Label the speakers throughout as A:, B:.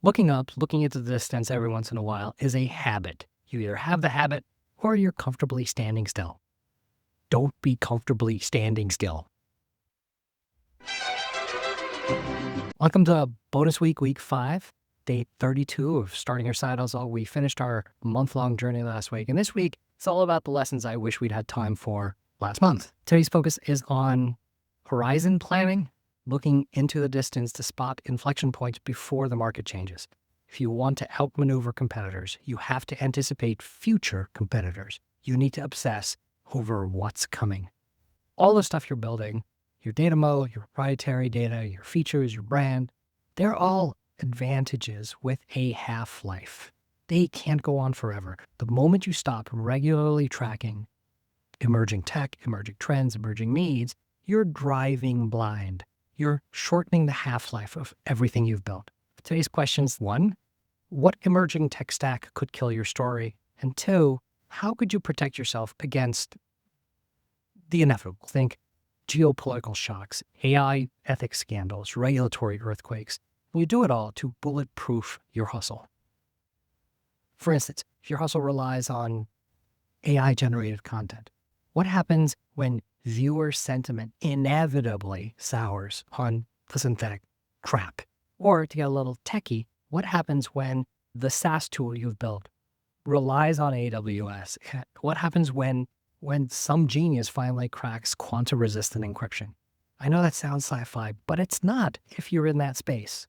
A: Looking up, looking into the distance every once in a while is a habit. You either have the habit or you're comfortably standing still. Don't be comfortably standing still. Welcome to bonus week, week 5, day 32 of starting your side hustle. We finished our month-long journey last week, and this week it's all about the lessons I wish we'd had time for last month. Today's focus is on horizon planning, looking into the distance to spot inflection points before the market changes. If you want to outmaneuver competitors, you have to anticipate future competitors. You need to obsess over what's coming. All the stuff you're building, your data moat, your proprietary data, your features, your brand, they're all advantages with a half-life. They can't go on forever. The moment you stop regularly tracking emerging tech, emerging trends, emerging needs, you're driving blind. You're shortening the half-life of everything you've built. Today's questions: 1, what emerging tech stack could kill your story? And 2, how could you protect yourself against the inevitable? Think geopolitical shocks, AI ethics scandals, regulatory earthquakes. You do it all to bulletproof your hustle. For instance, if your hustle relies on AI-generated content, what happens when viewer sentiment inevitably sours on the synthetic crap? Or to get a little techie, what happens when the SaaS tool you've built relies on AWS? What happens when some genius finally cracks quantum-resistant encryption? I know that sounds sci-fi, but it's not if you're in that space.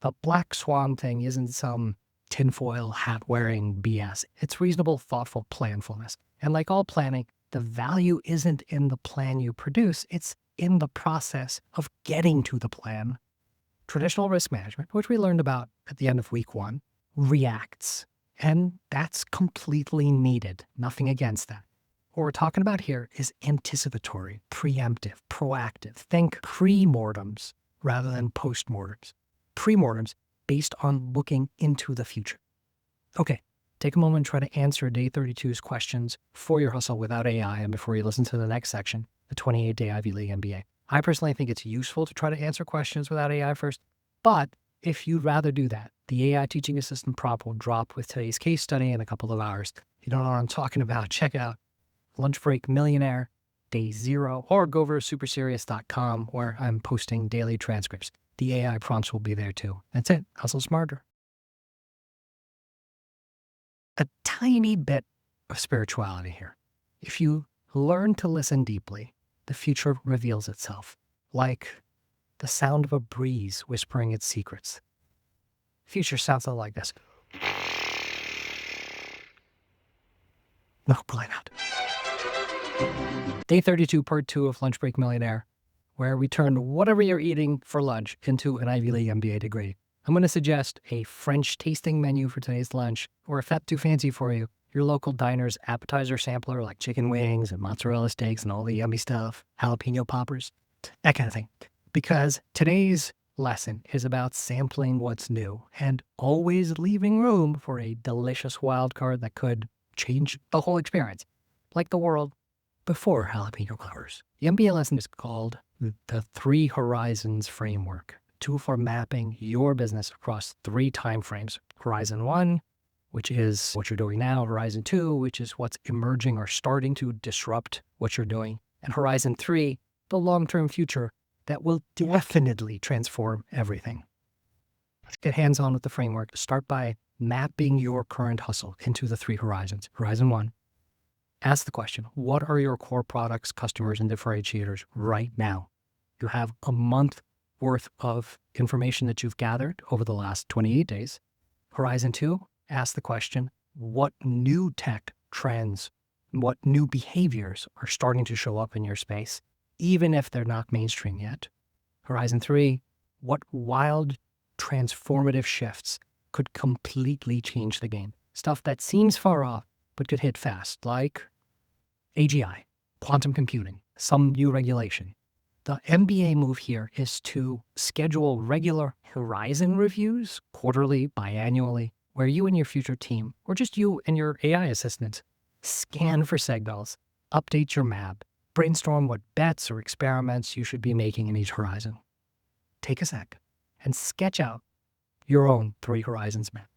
A: The black swan thing isn't some tinfoil hat-wearing BS. It's reasonable, thoughtful planfulness. And like all planning, the value isn't in the plan you produce, it's in the process of getting to the plan. Traditional risk management, which we learned about at the end of week 1, reacts. And that's completely needed. Nothing against that. What we're talking about here is anticipatory, preemptive, proactive. Think pre-mortems rather than post-mortems. Pre-mortems based on looking into the future. Okay, take a moment and try to answer day 32's questions for your hustle without AI, and before you listen to the next section, the 28-day Ivy League MBA. I personally think it's useful to try to answer questions without AI first, but if you'd rather do that, the AI teaching assistant prompt will drop with today's case study in a couple of hours. If you don't know what I'm talking about, check out Lunch Break Millionaire, Day 0, or go over to superserious.com where I'm posting daily transcripts. The AI prompts will be there too. That's it. Hustle smarter. A tiny bit of spirituality here. If you learn to listen deeply, the future reveals itself, like the sound of a breeze whispering its secrets. Future sounds a little like this. No, probably not. Day 32, part 2 of Lunch Break Millionaire, where we turn whatever you're eating for lunch into an Ivy League MBA degree. I'm going to suggest a French tasting menu for today's lunch, or if that's too fancy for you, your local diner's appetizer sampler like chicken wings and mozzarella steaks and all the yummy stuff, jalapeno poppers, that kind of thing. Because today's lesson is about sampling what's new and always leaving room for a delicious wild card that could change the whole experience, like the world before jalapeno poppers. The MBA lesson is called the 3 Horizons Framework, a tool for mapping your business across 3 time frames. Horizon 1, which is what you're doing now. Horizon 2, which is what's emerging or starting to disrupt what you're doing. And Horizon 3, the long-term future that will definitely transform everything. Let's get hands-on with the framework. Start by mapping your current hustle into the 3 horizons. Horizon 1. Ask the question, what are your core products, customers, and differentiators right now? You have a month worth of information that you've gathered over the last 28 days. Horizon 2, ask the question, what new tech trends, what new behaviors are starting to show up in your space, even if they're not mainstream yet? Horizon 3, what wild transformative shifts could completely change the game? Stuff that seems far off, but could hit fast, like AGI, quantum computing, some new regulation. The MBA move here is to schedule regular horizon reviews, quarterly, biannually, where you and your future team, or just you and your AI assistants, scan for signals, update your map, brainstorm what bets or experiments you should be making in each horizon. Take a sec and sketch out your own 3 horizons map.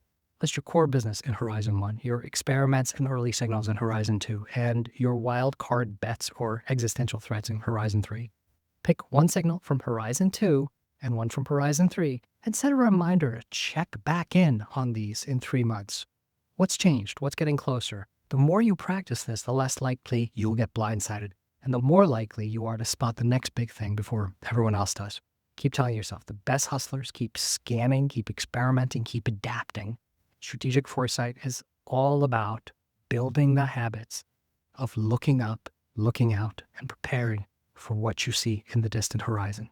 A: List your core business in Horizon 1, your experiments and early signals in Horizon 2, and your wild card bets or existential threats in Horizon 3. Pick one signal from Horizon 2 and one from Horizon 3, and set a reminder to check back in on these in 3 months. What's changed? What's getting closer? The more you practice this, the less likely you'll get blindsided, and the more likely you are to spot the next big thing before everyone else does. Keep telling yourself the best hustlers keep scanning, keep experimenting, keep adapting. Strategic foresight is all about building the habits of looking up, looking out, and preparing for what you see in the distant horizon.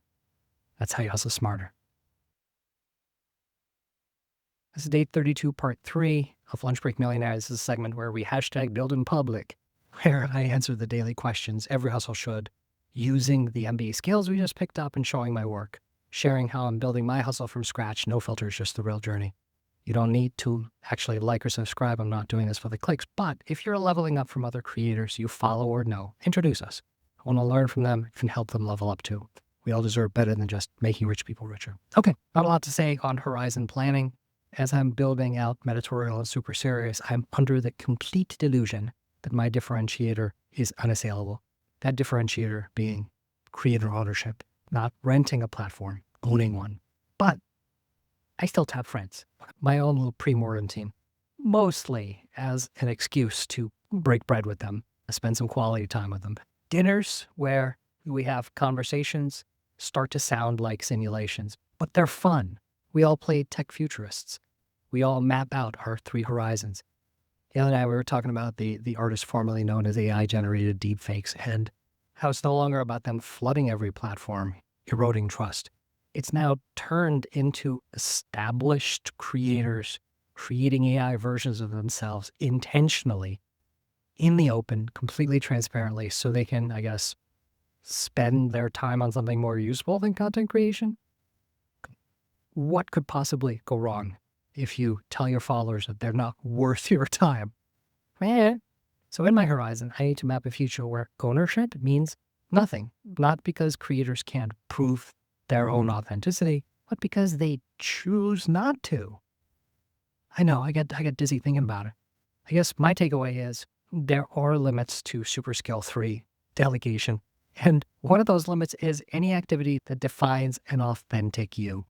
A: That's how you hustle smarter. This is day 32, part 3 of Lunch Break Millionaire. This is a segment where we hashtag build in public, where I answer the daily questions every hustle should, using the MBA skills we just picked up and showing my work, sharing how I'm building my hustle from scratch. No filters, just the real journey. You don't need to actually like or subscribe. I'm not doing this for the clicks. But if you're leveling up from other creators you follow or know, introduce us. I want to learn from them and help them level up too. We all deserve better than just making rich people richer. Okay, not a lot to say on horizon planning. As I'm building out Meditorial and Super Serious, I'm under the complete delusion that my differentiator is unassailable. That differentiator being creator ownership, not renting a platform, owning one. But I still tap friends, my own little pre-mortem team, mostly as an excuse to break bread with them, spend some quality time with them. Dinners where we have conversations start to sound like simulations, but they're fun. We all play tech futurists. We all map out our 3 horizons. The other night we were talking about the artists formerly known as AI-generated deepfakes and how it's no longer about them flooding every platform, eroding trust. It's now turned into established creators creating AI versions of themselves intentionally in the open, completely transparently, so they can, I guess, spend their time on something more useful than content creation. What could possibly go wrong if you tell your followers that they're not worth your time? So in my horizon, I need to map a future where ownership means nothing, not because creators can't prove their own authenticity, but because they choose not to. I know, I get dizzy thinking about it. I guess my takeaway is there are limits to Super Skill 3, delegation. And one of those limits is any activity that defines an authentic you.